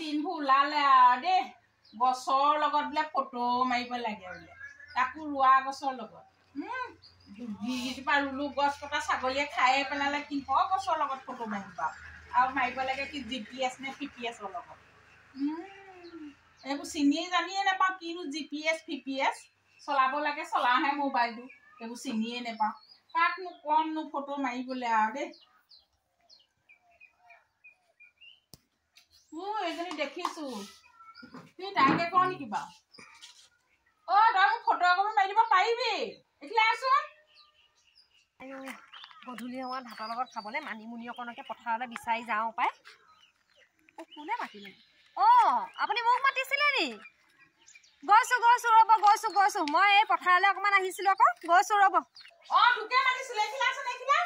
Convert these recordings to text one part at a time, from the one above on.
দিনবোৰ ওলালে দেই গছৰ লগত বোলে ফটো মাৰিব লাগে বোলে তাকো ৰোৱা গছৰ লগত যিজোপা ৰুলো গছ কটা ছাগলীয়ে খায়ে পেলালে কিহৰ গছৰ লগত ফটো মাৰিব আৰু মাৰিব লাগে কি GPS নে PPS লগত এইবোৰ চিনিয়ে জানিয়ে নাপাওঁ কিনো GPS PPS চলাব লাগে চলাহে মোবাইলটো এইবোৰ চিনিয়ে নাপাওঁ কাকনো কমনো ফটো মাৰিবলৈ আৰু দেই এইজনী দেখিছো তুমি তাকে কওঁ নেকি বাৰু তই মোক ফটো একপি মাৰি দিব পাৰিবি এইফালে আছোন গধূলি সময়ত ভাতৰ লগত খাবলৈ মানিমুনি অকণকে পথাৰলৈ বিচাৰি যাওঁ পাই কোনে মাতিলে আপুনি মোক মাতিছিলে নি গৈছো ৰ'ব মই এই পথাৰলৈ অকণমান আহিছিলোঁ আকৌ গৈছো ৰ'ব তোকে মাতিছিলে এইফালে আছোন এইফালে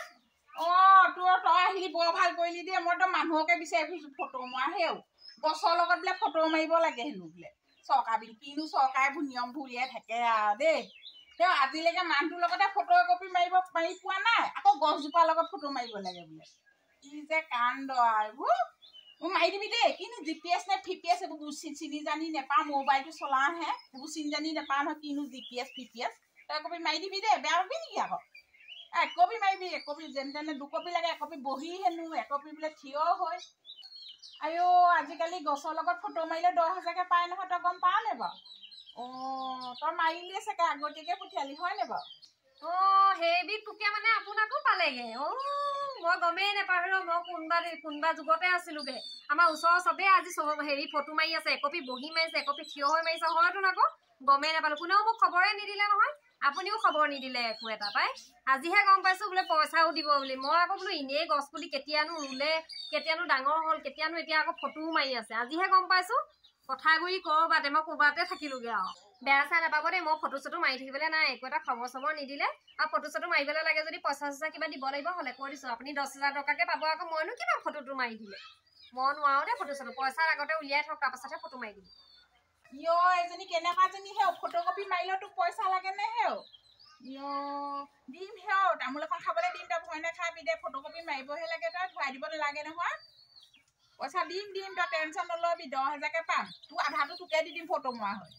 তই আহিলি বৰ ভাল কৰিলি দেই মই তো মানুহকে বিচাৰি ফুৰিছো ফটো মৰা হেও গছৰ লগত বোলে ফটো মাৰিব লাগে হেনো বোলে চৰকাৰ বুলি কিনো চৰকাৰে নিয়মবোৰ উলিয়াই থাকে আৰু দেই তেওঁ আজিলৈকে মানুহটোৰ লগতে ফটো একপি মাৰি পোৱা নাই আকৌ গছজোপাৰ লগত ফটো মাৰিব লাগে বোলে কি যে কাণ্ড এইবোৰ মোক মাৰি দিবি দেই কিনো GPS নে PPS এইবোৰ চিনি জানি নেপাওঁ মোবাইলটো চলাওঁহে এইবোৰ চিনি জানি নেপাওঁ নহয় কিনো GPS PPS তই একপি মাৰি দিবি দেই বেয়া পাবি নেকি আকৌ একপি মাৰিবি একপি যেনে তেনে দুকপি লাগে একপি বহি হেনো একপি বোলে থিয় হৈ আজিকালি গছৰ লগত ফটো মাৰিলে 10,000কে পায় নহয় তই গম পাৱ নে বাৰু তই মাৰিলিয়ে চাগে আগতীয়াকে পঠিয়ালি হয় নে বাৰু সেইবিধ পোকে মানে আপোনাকো পালেগে মই গমেই নাপাহৰো মই কোনোবা যুগতে আছিলোগে আমাৰ ওচৰৰ চবেই আজি হেৰি ফটো মাৰি আছে একপি বহি মাৰিছে একপি থিয় হৈ মাৰিছে হয়তো আকৌ গমেই নাপালো কোনেও মোক খবৰে নিদিলে নহয় আপুনিও খবৰ নিদিলে একো এটা পাই আজিহে গম পাইছো বোলে পইচাও দিব বুলি মই আকৌ বোলো এনেই গছ পুলি কেতিয়ানো ৰুলে কেতিয়ানো ডাঙৰ হ'ল কেতিয়ানো এতিয়া আকৌ ফটোও মাৰি আছে আজিহে গম পাইছো কথাগুৰি কৰবাতে মই ক'ৰবাতে থাকিলোগে আৰু বেয়া চাই নাপাব দেই মই ফটো চটো মাৰি থাকিবলৈ নাই একো এটা খবৰ চবৰ নিদিলে আৰু ফটো চটো মাৰিবলৈ লাগে যদি পইচা চইচা কিবা দিব লাগিব হ'লে কৈ দিছো আপুনি 10,000 টকাকে পাব আকৌ মইনো কিমান ফটোটো মাৰি দিলে মই নোৱাৰো দেই ফটো চটো পইচাৰ আগতে উলিয়াই থওক তাৰপাছতহে ফটো মাৰি দিম এজনী কেনেকুৱাজনী হেও ফটোকপি মাৰিলেও তোক পইচা লাগে নে হেও দিম হেও তামোল এখন খাবলৈ দিম তই ভয় নাখাবি দে ফটোকপি মাৰিবহে লাগে তই ধুৱাই দিব নালাগে নহয় পইচা দিম তই টেনশ্যন নলবি 10,000কে পাম তোক আধাটো তোকে দি দিম ফটো মৰা হয়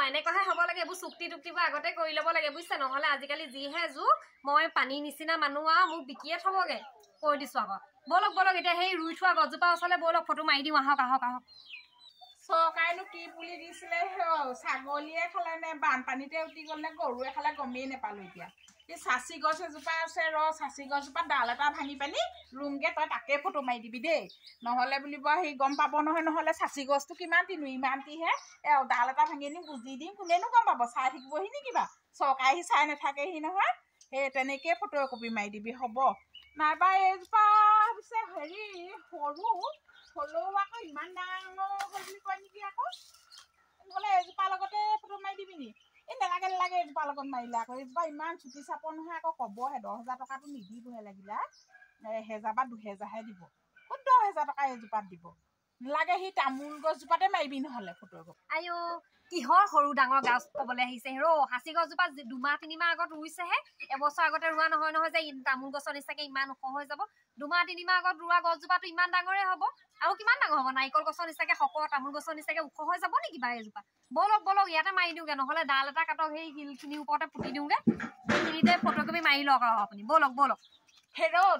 এনেকুৱাহে হ'ব লাগে এইবোৰ চুক্তি টুক্তিবোৰ আগতে কৰি ল'ব লাগে বুজিছে নহ'লে আজিকালি যিহে যুগ মই পানীৰ নিচিনা মানুহ আৰু মোক বিকিয়ে থ'বগে কৈ দিছো আকৌ ব'লক এতিয়া সেই ৰুই থোৱা গছজোপা ওচৰলৈ ব'লক ফটো মাৰি দিওঁ আহক চৰকাৰেনো কি পুলি দিছিলে হেও ছাগলীয়ে খালে নে বানপানীতে উটি গ'ল নে গৰুৱে খালে গমেই নাপালো এতিয়া এই চাচি গছ এজোপা আছে চাচি গছজোপা ডাল এটা ভাঙি পানি ৰুমগে তই তাকে ফটো মাৰি দিবি দেই নহ'লে বুলিব সেই গম পাব নহয় নহ'লে চাচি গছটো কিমান দিনো ইমানটিহে ডাল এটা ভাঙি দিম গুজি দিম কোনেনো গম পাব চাই থাকিবহি নি কিবা চৰকাৰে চাই নাথাকেহি নহয় সেই তেনেকেই ফটো একপি মাৰি দিবি হ'ব নাইবা এইজোপা পিছে হেৰি সৰু হ'লেও আকৌ ইমান ডাঙৰ হ'ল বুলি কয় নেকি আকৌ নহ'লে এজোপাৰ লগতে ফটো মাৰি দিবি নি নালাগে এজোপাৰ লগত মাৰিলে আকৌ এজোপা ইমান চুটি চাপৰ নহয় আকৌ ক'বহে 10,000 টকাটো নিদিবহে লাগিলে 1,000 বা 2,000হে দিব ক'ত 10,000 টকা এজোপাত দিব নালাগে সি তামোল গছজোপাতে মাৰিবি নহ'লে ফটো কিহৰ সৰু ডাঙৰ গাছ ক'বলৈ আহিছে সাঁচি গছজোপা 2-3 মাহ আগত ৰুইছেহে এবছৰ আগতে ৰোৱা নহয় যে তামোল গছৰ নিচাকে ইমান ওখ হৈ যাব 2-3 মাহ আগত ৰোৱা গছজোপাটো ইমান ডাঙৰে হ'ব আৰু কিমান ডাঙৰ হ'ব নাৰিকল গছৰ নিচাকে শকত তামোল গছৰ নিচাকে ওখ হৈ যাব নেকি বাৰু এজোপা ব'লক ইয়াতে মাৰি দিওঁগে নহ'লে ডাল এটা কাটক সেই শিলখিনিৰ ওপৰতে পুতি দিওঁগে সেইখিনিতে ফটোকপি মাৰি লওক আৰু আপুনি ব'লক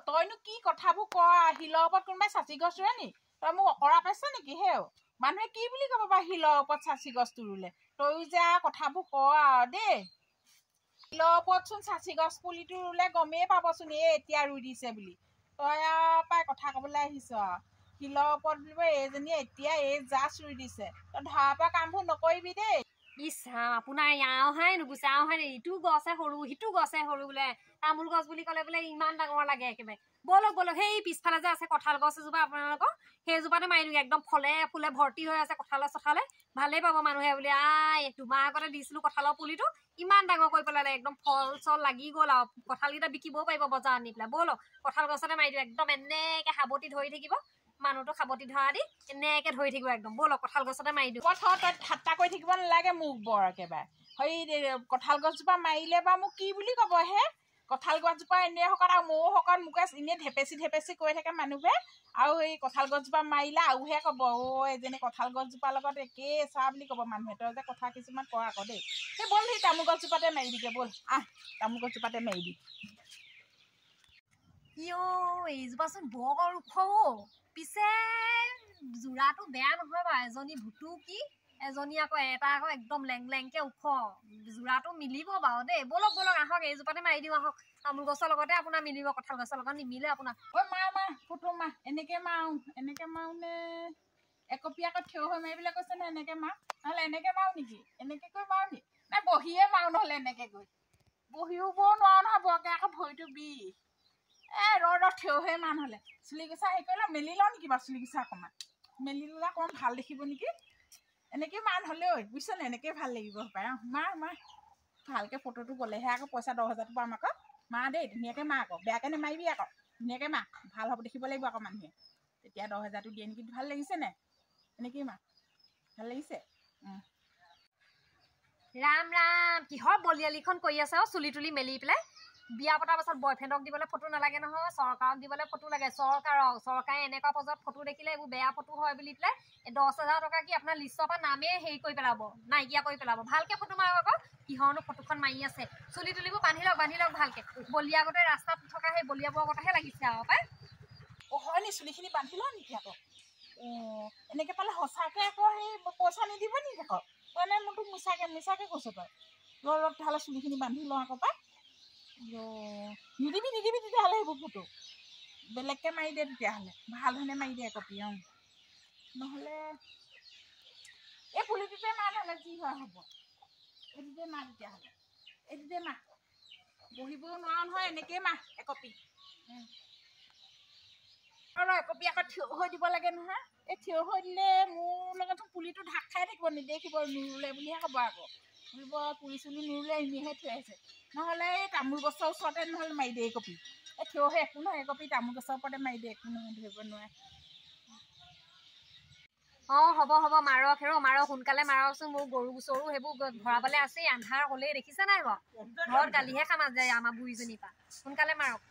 তইনো কি কথাবোৰ ক শিলৰ ওপৰত কোনোবাই চাচি গছ ৰুৱে নি তই মোক অকৰা পাইছ নেকি হেও মানুহে কি বুলি ক'ব বাৰু শিলৰ ওপৰত চাচি গছটো ৰুলে তইও যে কথাবোৰ ক আৰু দেই শিলৰ ওপৰতচোন চাচি গছ পুলিটো ৰুলে গমেই পাবচোন এতিয়া ৰুই দিছে বুলি তই পাই কথা ক'বলৈ আহিছ আৰু শিলৰ ওপৰত বুলিব এইজনীয়ে এতিয়া জাষ্ট ৰুই দিছে তই ধৰা পৰা কামবোৰ নকৰিবি দেই আপোনাৰ আওহাই নুগুছে আওহাই ইটো গছে সৰু সিটো গছে সৰু বোলে তামোল গছ বুলি ক'লে বোলে ইমান ডাঙৰ লাগে একেবাৰে ব'লক সেই পিছফালে যে আছে কঁঠাল গছ এজোপা আপোনালোকৰ সেইজোপাতে মাৰি দিওঁ একদম ফলে ফুলে ভৰ্তি হৈ আছে কঁঠালে চঠালে ভালেই পাব মানুহে বুলি 2 মাহ আগতে দিছিলো কঁঠালৰ পুলিটো ইমান ডাঙৰ কৰি পেলালে একদম ফল চল লাগি গ'ল আৰু কঁঠালকেইটা বিকিবও পাৰিব বজাৰত নি পেলাই ব'লক কঁঠাল গছতে মাৰি দিওঁ একদম এনেকে সাৱটি ধৰি থাকিব মানুহটো সাৱটি ধৰা দি এনেকে ধৰি থাকিব একদম ব'লক কঁঠাল গছতে মাৰি দিওঁ তই ঠাট্টা কৰি থাকিব নালাগে মোক বৰ একেবাৰে সেই কঁঠাল গছজোপা মাৰিলে বা মোক কি বুলি ক'ব হে কঁঠাল গছজোপা এনেই শকত আৰু ময়ো শকত মোকে এনেই ঢেপেচি কৈ থাকে মানুহে আৰু এই কঁঠাল গছজোপা মাৰিলে আৰুহে ক'ব এজনী কঁঠাল গছজোপাৰ লগত একেই চা বুলি ক'ব মানুহে তই যে কথা কিছুমান কওঁ আকৌ দেই সেই ব'ল সেই তামোল গছজোপাতে মাৰি দিকে ব'ল তামোল গছজোপাতে মাৰি দি এইজোপাচোন বৰ ওখ পিছে যোৰাটো বেয়া নহয় বাৰু এজনী ভুটুকি এজনী আকৌ এটা আকৌ একদম লেংকে ওখ যোৰাটো মিলিব বাৰু দেই ব'লক আহক এইজোপাতে মাৰি দিওঁ আহক তামোল গছৰ লগতে আপোনাৰ মিলিব কঁঠাল গছৰ লগত নিমিলে আপোনাৰ মাৰ ফটো মাৰ এনেকে মাৰো নে একপি আকৌ থিয় হৈ মাৰিবলৈ কৈছে নে এনেকে মাৰ নহ'লে এনেকে মাৰো নেকি এনেকে কৈ মাৰো নি নে বহিয়ে মাৰো নহ'লে এনেকে গৈ বহিও বৰ নোৱাৰো নহয় বৰকে আকৌ ভৰিটো বিষ ৰ থিয় হৈ মাৰ নহ'লে চুলি গুচা হেৰি কৰিলে মেলি লওঁ নেকি বাৰু চুলি গুচা অকণমান মেলি ল'লে অকণমান ভাল দেখিব নেকি এনেকৈ মাৰ নহ'লে ঐ বুজিছ নে এনেকৈ ভাল লাগিব পায় মাৰ ভালকৈ ফটোটো গ'লেহে আকৌ পইচা 10,000 পাম আকৌ মাৰ দেই ধুনীয়াকৈ মাৰ আকৌ বেয়াকৈ নেমাৰিবি আকৌ ধুনীয়াকৈ মাৰ ভাল হ'ব দেখিব লাগিব আকৌ মানুহে তেতিয়া 10,000টো দিয়ে নেকি ভাল লাগিছে নে এনেকেই মাৰ ভাল লাগিছে ৰাম কিহৰ বলিয়ালিখন কৰি আছে চুলি তুলি মেলি পেলাই বিয়া পতাৰ পাছত বয়ফ্ৰেণ্ডক দিবলৈ ফটো নালাগে নহয় চৰকাৰক দিবলৈ ফটো লাগে চৰকাৰে এনেকুৱা পৰ্যায়ত ফটো দেখিলে এইবোৰ বেয়া ফটো হয় বুলি পেলাই 10,000 টকা কি আপোনাৰ লিষ্টৰ পৰা নামেই হেৰি কৰি পেলাব নাইকিয়া কৰি পেলাব ভালকে ফটো মাৰক আকৌ কিহৰনো ফটোখন মাৰি আছে চুলি তুলিবোৰ বান্ধি লওক ভালকে বলিয়া আগতে ৰাস্তাত থকা সেই বলিয়াবোৰৰ কথাহে লাগিছে আৰু পাই হয় নি চুলিখিনি বান্ধি লওঁ নেকি আকৌ এনেকৈ পালে সঁচাকৈ আকৌ সেই পইচা নিদিব নেকি আকৌ তই মোৰ তোক মিছাকৈ কৈছ তই ৰ তেতিয়াহ'লে চুলিখিনি বান্ধি লওঁ আকৌ পাই নিদিবি তেতিয়াহ'লে সেইবোৰ ফটো বেলেগকৈ মাৰি দে তেতিয়াহ'লে ভাল ধৰণে মাৰি দে কপি নহ'লে এই পুলিটোতে মাৰ নহ'লে যি হয় হ'ব এইটোতে মাৰ তেতিয়াহ'লে এইটোতে মাৰ বহিবও নোৱাৰো নহয় এনেকেই মাৰ একপি একপি আকৌ থিয় হৈ দিব লাগে নহয় এই থিয় হৈ দিলে মোৰ লগতো পুলিটো ঢাক খাই থাকিব নেদেখিব নুৰুলে বুলিহে ক'ব আকৌ বুলিব পুলি চুলি নুৰুলে এনেইহে থৈ আহিছে নহ'লে এই তামোল গছৰ ওচৰতে নহ'লে মাৰি দিয়ে একপি এই থিয় হৈ একো নহয় একপি তামোল গছৰ ওপৰতে মাৰি দিয়ে একো নহয় ধৰিব নোৱাৰে হ'ব মাৰক মাৰক সোনকালে মাৰকচোন মোৰ গৰু চৰু সেইবোৰ ভৰাবলৈ আছেই আন্ধাৰ হ'লেই দেখিছে নাই বাৰু ঘৰত গালিহে খাম আজি আমাৰ বুঢ়ীজনীৰ পৰা সোনকালে মাৰক